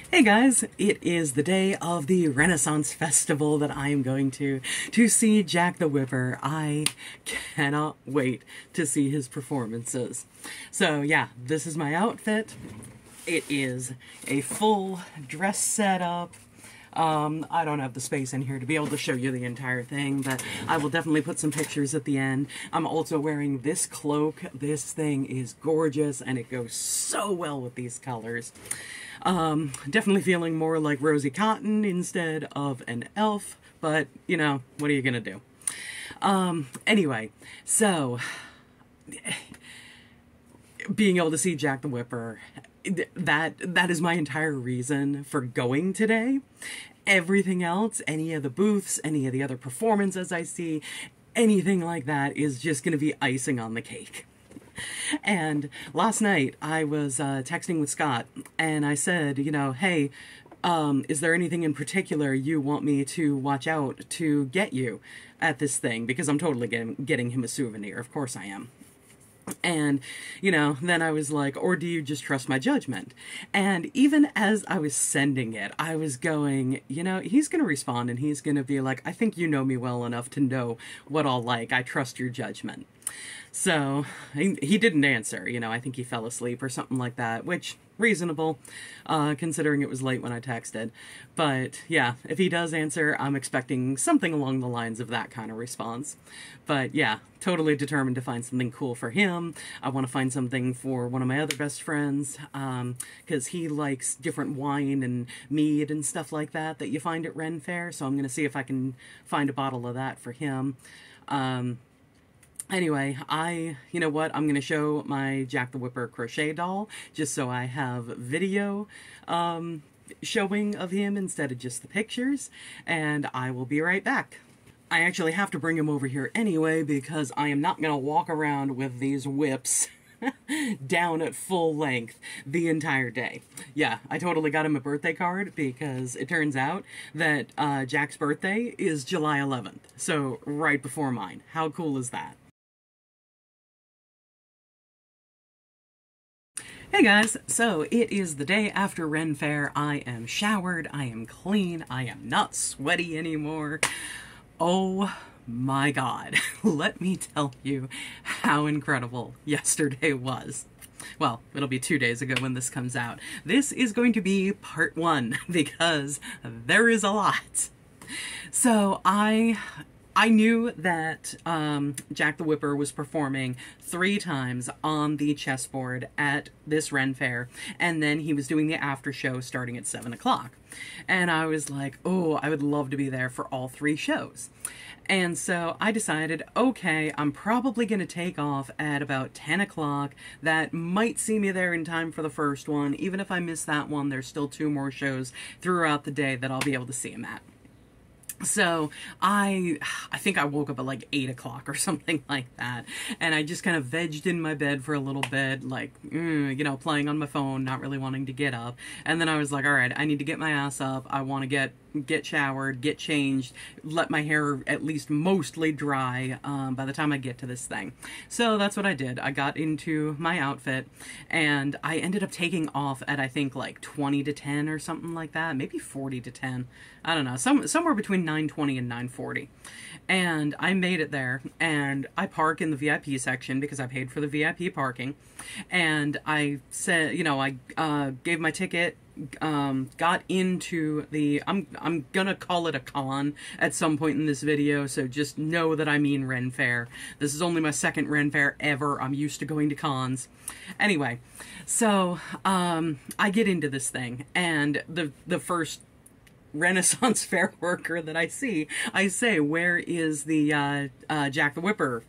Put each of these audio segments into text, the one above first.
Hey guys, it is the day of the Renaissance Festival that I am going to see Jack the Whipper. I cannot wait to see his performances. So yeah, this is my outfit. It is a full dress setup. I don't have the space in here to be able to show you the entire thing, but I will definitely put some pictures at the end. I'm also wearing this cloak. This thing is gorgeous, and it goes so well with these colors. Definitely feeling more like Rosie Cotton instead of an elf, but, you know, what are you gonna do? Anyway, so, being able to see Jack the Whipper, that is my entire reason for going today. Everything else, any of the booths, any of the other performances I see, anything like that is just gonna be icing on the cake. And last night I was texting with Scott, and I said, you know, hey, is there anything in particular you want me to watch out to get you at this thing? Because I'm totally getting him a souvenir. Of course I am. And, you know, then I was like, or do you just trust my judgment? And even as I was sending it, I was going, you know, he's going to respond and he's going to be like, I think you know me well enough to know what I'll like. I trust your judgment. So he didn't answer, you know, I think he fell asleep or something like that, which reasonable, considering it was late when I texted. But yeah, if he does answer, I'm expecting something along the lines of that kind of response. But yeah, totally determined to find something cool for him. I want to find something for one of my other best friends, because he likes different wine and mead and stuff like that you find at Ren Faire. So I'm going to see if I can find a bottle of that for him. Anyway, you know what, I'm going to show my Jack the Whipper crochet doll, just so I have video showing of him instead of just the pictures, and I will be right back. I actually have to bring him over here anyway, because I am not going to walk around with these whips down at full length the entire day. Yeah, I totally got him a birthday card because it turns out that Jack's birthday is July 11th, so right before mine. How cool is that? Hey guys, so it is the day after Ren Faire. I am showered, I am clean, I am not sweaty anymore. Oh my god, let me tell you how incredible yesterday was. Well, it'll be 2 days ago when this comes out. This is going to be part 1 because there is a lot. So I knew that Jack the Whipper was performing 3 times on the chessboard at this Ren Faire, and then he was doing the after show starting at 7 o'clock. And I was like, oh, I would love to be there for all 3 shows. And so I decided, okay, I'm probably going to take off at about 10 o'clock. That might see me there in time for the first one. Even if I miss that one, there's still 2 more shows throughout the day that I'll be able to see him at. So I think I woke up at like 8 o'clock or something like that, and I just kind of vegged in my bed for a little bit, like, you know, playing on my phone, not really wanting to get up. And then I was like, all right, I need to get my ass up. I want to get showered, get changed, let my hair at least mostly dry by the time I get to this thing. So that's what I did. I got into my outfit, and I ended up taking off at, I think, like 20 to 10 or something like that, maybe 40 to 10. I don't know, somewhere between 9:20 and 9:40. And I made it there, and I park in the VIP section because I paid for the VIP parking. And I said, you know, I gave my ticket, got into the, I'm gonna call it a con at some point in this video, so just know that I mean Ren Faire. This is only my 2nd Ren Faire ever. I'm used to going to cons. Anyway, so I get into this thing, and the first Renaissance Fair worker that I see, I say, where is the Jack the Whipper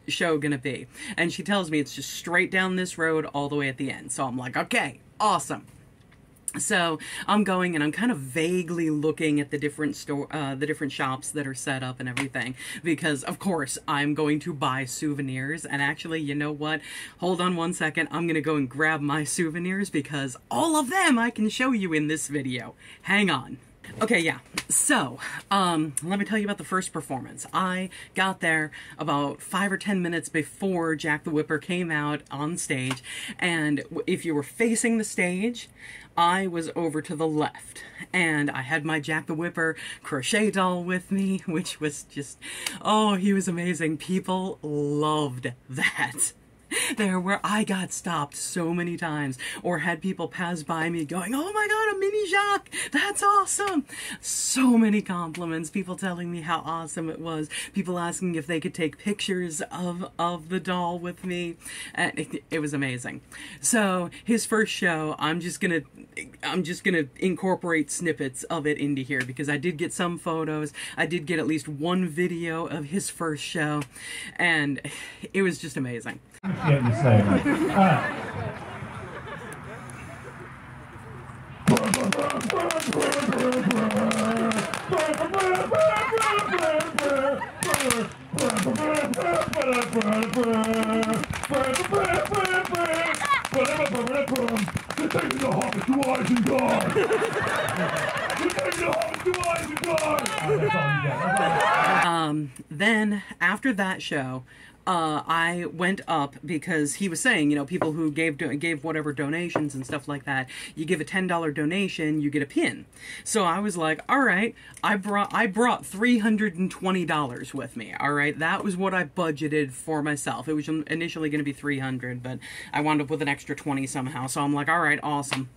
show gonna be? And she tells me it's just straight down this road all the way at the end. So I'm like, okay, awesome. So I'm going, and I'm kind of vaguely looking at the different different shops that are set up and everything, because of course I'm going to buy souvenirs. And actually, you know what? Hold on one second. I'm going to go and grab my souvenirs because all of them I can show you in this video. Hang on. Okay, yeah. So, let me tell you about the first performance. I got there about 5 or 10 minutes before Jack the Whipper came out on stage, and if you were facing the stage, I was over to the left, and I had my Jack the Whipper crochet doll with me, which was just, oh, he was amazing. People loved that. There where I got stopped so many times, or had people pass by me going, oh my god, a mini Jacques, that's awesome. So many compliments, people telling me how awesome it was, people asking if they could take pictures of the doll with me, and it was amazing. So his first show, I'm just gonna incorporate snippets of it into here, because I did get some photos, I did get at least one video of his first show, and it was just amazing. Getting the same. Then after that show, I went up because he was saying, you know, people who gave whatever donations and stuff like that, you give a $10 donation, you get a pin. So I was like, all right, I brought $320 with me. All right, that was what I budgeted for myself. It was initially going to be $300, but I wound up with an extra 20 somehow. So I'm like, all right, awesome.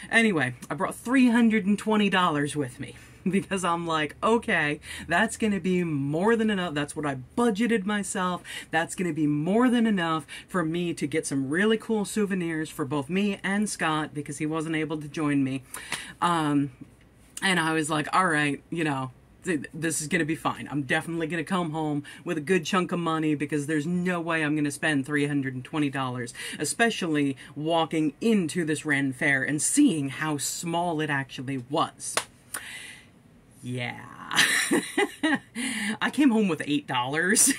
Anyway, I brought $320 with me. Because I'm like, okay, that's going to be more than enough. That's what I budgeted myself. That's going to be more than enough for me to get some really cool souvenirs for both me and Scott, because he wasn't able to join me. And I was like, all right, you know, this is going to be fine. I'm definitely going to come home with a good chunk of money, because there's no way I'm going to spend $320, especially walking into this Ren Faire and seeing how small it actually was. Yeah. I came home with $8.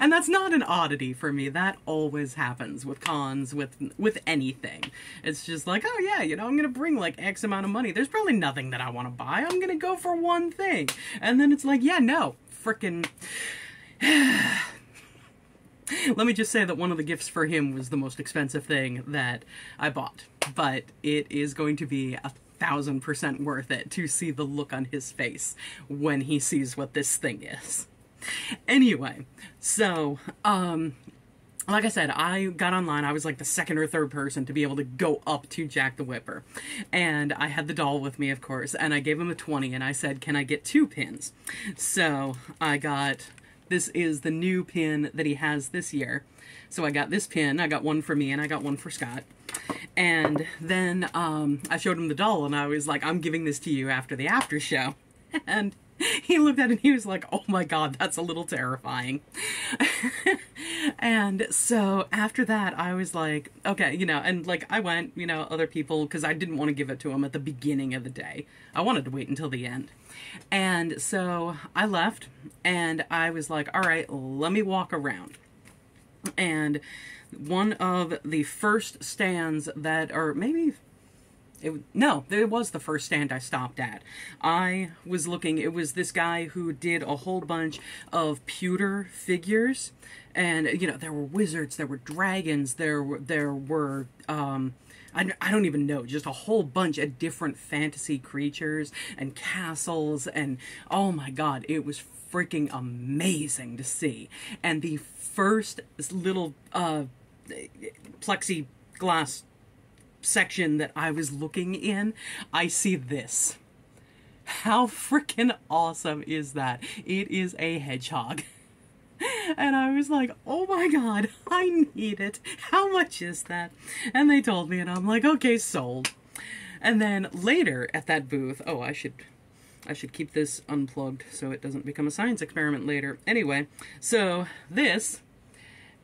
And that's not an oddity for me. That always happens with cons, with anything. It's just like, oh yeah, you know, I'm gonna bring like X amount of money. There's probably nothing that I want to buy. I'm gonna go for one thing. And then it's like, yeah, no, frickin' let me just say that one of the gifts for him was the most expensive thing that I bought. But it is going to be 1,000% worth it to see the look on his face when he sees what this thing is. Anyway, so, like I said, I got online. I was like the second or third person to be able to go up to Jack the Whipper. And I had the doll with me, of course, and I gave him a 20, and I said, can I get 2 pins? So I got, this is the new pin that he has this year. So I got this pin, I got one for me, and I got one for Scott. And then I showed him the doll, and I was like, I'm giving this to you after the after show. And he looked at it and he was like, oh my god, that's a little terrifying. And so after that, I was like, okay, you know, and like I went, you know, other people, because I didn't want to give it to him at the beginning of the day. I wanted to wait until the end. And so I left, and I was like, all right, let me walk around. And one of the first stands that, or maybe, no, it was the first stand I stopped at. I was looking, it was this guy who did a whole bunch of pewter figures. And, you know, there were wizards, there were dragons, there were I don't even know, just a whole bunch of different fantasy creatures and castles, and oh my god, it was freaking amazing to see. And the first little plexiglass section that I was looking in, I see this. How freaking awesome is that? It is a hedgehog. And I was like, oh my god, I need it. How much is that? And they told me, and I'm like, okay, sold. And then later at that booth, oh, I should keep this unplugged so it doesn't become a science experiment later. Anyway, so this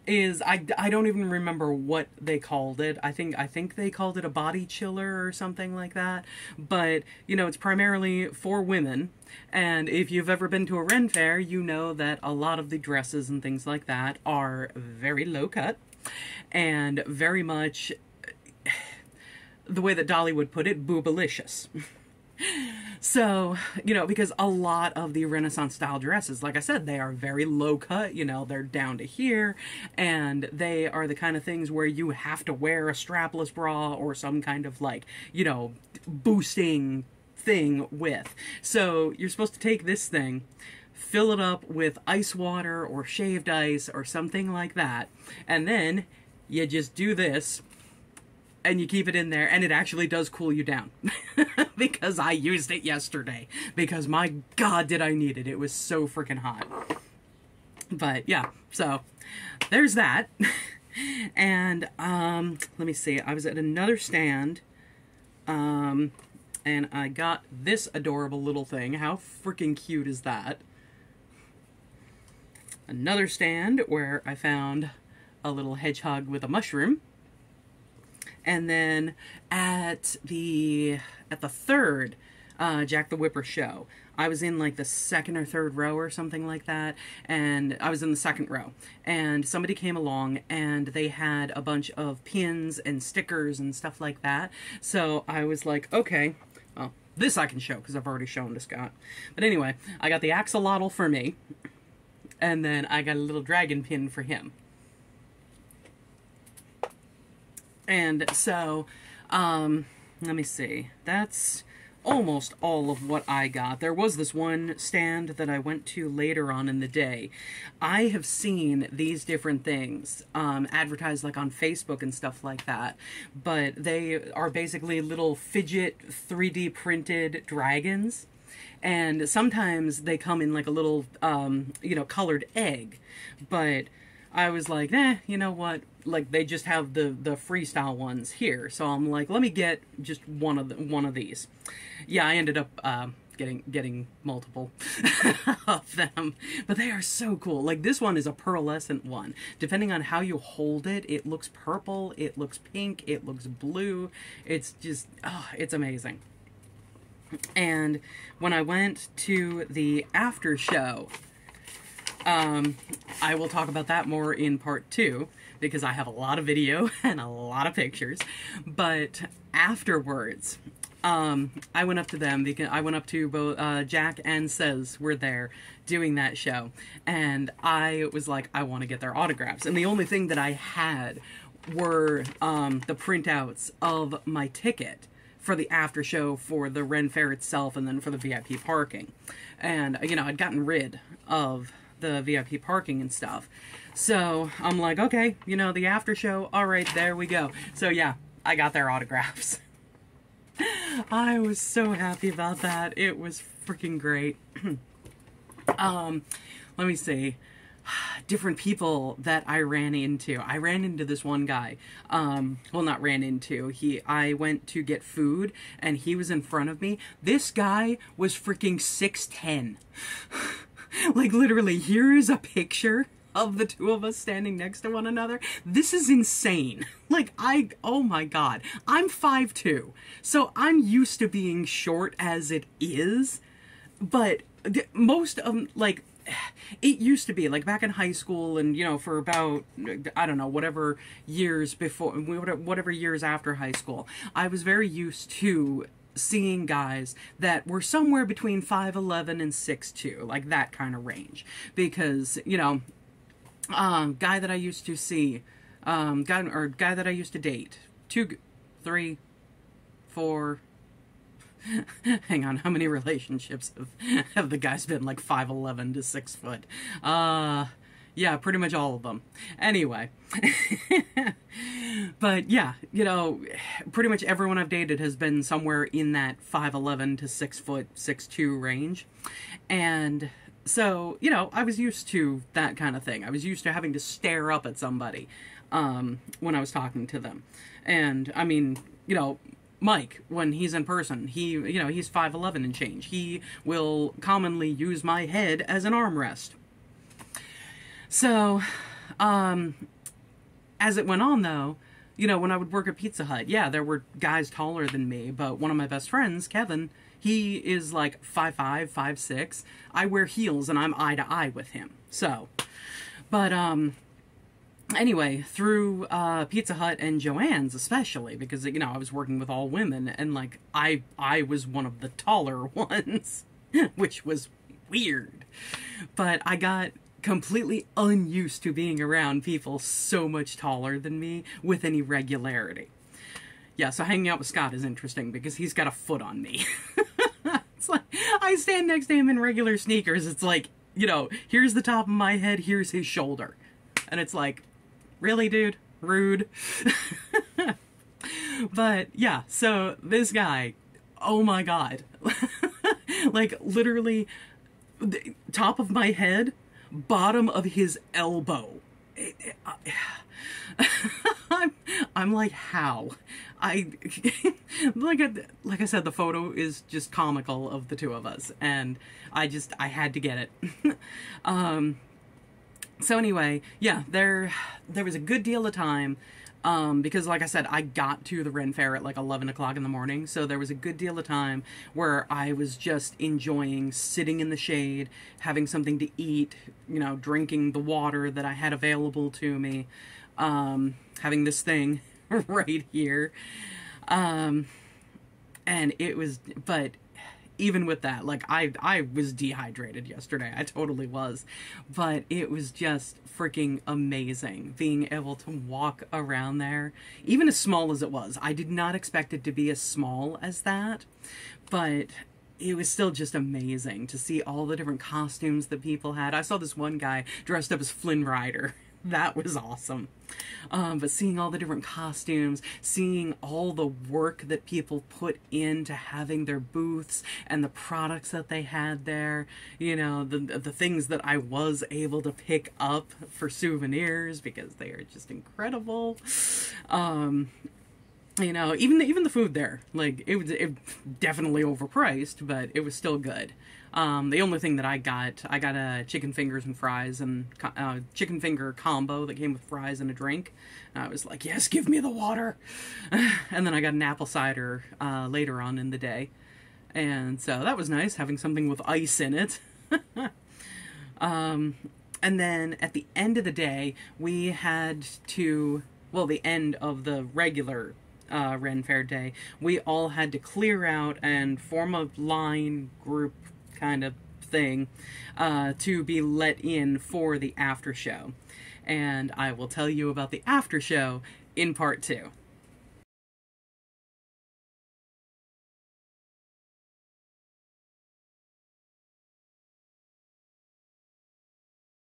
is, I don't even remember what they called it. I think they called it a body chiller or something like that. But, you know, it's primarily for women. And if you've ever been to a Ren Faire, you know that a lot of the dresses and things like that are very low cut and very much the way that Dolly would put it, boobalicious. So, you know, because a lot of the Renaissance style dresses, like I said, they are very low cut, you know, they're down to here, and they are the kind of things where you have to wear a strapless bra or some kind of, like, you know, boosting thing with. So you're supposed to take this thing, fill it up with ice water or shaved ice or something like that, and then you just do this and you keep it in there, and it actually does cool you down. Because I used it yesterday. Because my God, did I need it. It was so freaking hot. But yeah, so there's that. And let me see. I was at another stand, and I got this adorable little thing. How freaking cute is that? Another stand where I found a little hedgehog with a mushroom. And then at the third Jack the Whipper show, I was in like the second or third row or something like that, and I was in the second row, and somebody came along and they had a bunch of pins and stickers and stuff like that. So I was like, okay, well, this I can show because I've already shown to Scott. But anyway, I got the axolotl for me, and then I got a little dragon pin for him. And so, let me see, that's almost all of what I got. There was this one stand that I went to later on in the day. I have seen these different things advertised like on Facebook and stuff like that, but they are basically little fidget 3D printed dragons. And sometimes they come in like a little, you know, colored egg, but I was like, you know what? Like, they just have the freestyle ones here, so I'm like, let me get just one of these. Yeah, I ended up getting multiple of them, but they are so cool. Like, this one is a pearlescent one. Depending on how you hold it, it looks purple, it looks pink, it looks blue. It's just, it's amazing. And when I went to the after show, I will talk about that more in part 2, because I have a lot of video and a lot of pictures. But afterwards, I went up to them, because I went up to both Jack and Says were there doing that show, and I was like, I want to get their autographs. And the only thing that I had were the printouts of my ticket for the after show for the Ren Faire itself, and then for the VIP parking. And, you know, I'd gotten rid of the VIP parking and stuff. So I'm like, okay, you know, the after show, all right, there we go. So yeah, I got their autographs. I was so happy about that. It was freaking great. Let me see. Different people that I ran into. I ran into this one guy. Well, not ran into. I went to get food, and he was in front of me. This guy was freaking 6'10". Like, literally, here is a picture of the two of us standing next to one another. This is insane. Like, oh my God. I'm 5'2", so I'm used to being short as it is, but most of, like, it used to be, like, back in high school and, you know, for about, I don't know, whatever years before, whatever years after high school, I was very used to seeing guys that were somewhere between 5'11" and 6'2", like that kind of range. Because, you know, guy that I used to see, guy that I used to date, 2, 3, 4, hang on, how many relationships have the guys been like 5'11" to 6 foot? Yeah, pretty much all of them. Anyway. But yeah, you know, pretty much everyone I've dated has been somewhere in that 5'11" to 6 foot, 6'2" range. And so, you know, I was used to that kind of thing. I was used to having to stare up at somebody when I was talking to them. And, I mean, you know, Mike, when he's in person, you know, he's 5'11" and change. He will commonly use my head as an armrest. So, as it went on, though, you know, when I would work at Pizza Hut, yeah, there were guys taller than me, but one of my best friends, Kevin, he is like 5'5", 5'6". I wear heels, and I'm eye to eye with him. So, but, anyway, through Pizza Hut and Joann's especially, because, you know, I was working with all women, and, like, I was one of the taller ones, which was weird. But I got completely unused to being around people so much taller than me with any regularity. Yeah, so hanging out with Scott is interesting because he's got a foot on me. It's like, I stand next to him in regular sneakers. It's like, you know, here's the top of my head, here's his shoulder. And it's like, really, dude? Rude. But, yeah, so this guy, oh my god. Like, literally, the top of my head, bottom of his elbow. I'm like, how? Like I said, the photo is just comical of the two of us, and I had to get it. So anyway, yeah, there was a good deal of time, because like I said, I got to the Ren Faire at like 11 o'clock in the morning, so there was a good deal of time where I was just enjoying sitting in the shade, having something to eat, you know, drinking the water that I had available to me, having this thing right here. And it was, but even with that, like, I was dehydrated yesterday. I totally was. But it was just freaking amazing being able to walk around there, even as small as it was. I did not expect it to be as small as that, but it was still just amazing to see all the different costumes that people had. I saw this one guy dressed up as Flynn Rider. That was awesome. But seeing all the different costumes, seeing all the work that people put into having their booths and the products that they had there, you know, the things that I was able to pick up for souvenirs because they are just incredible. You know, even the food there, like, it definitely overpriced, but it was still good. The only thing that I got a chicken fingers and fries, and chicken finger combo that came with fries and a drink. I was like, yes, give me the water. And then I got an apple cider later on in the day. And so that was nice, having something with ice in it. And then at the end of the day, we had to, well, the end of the regular Ren Faire day, we all had to clear out and form a line group kind of thing to be let in for the after show. And I will tell you about the after show in part 2.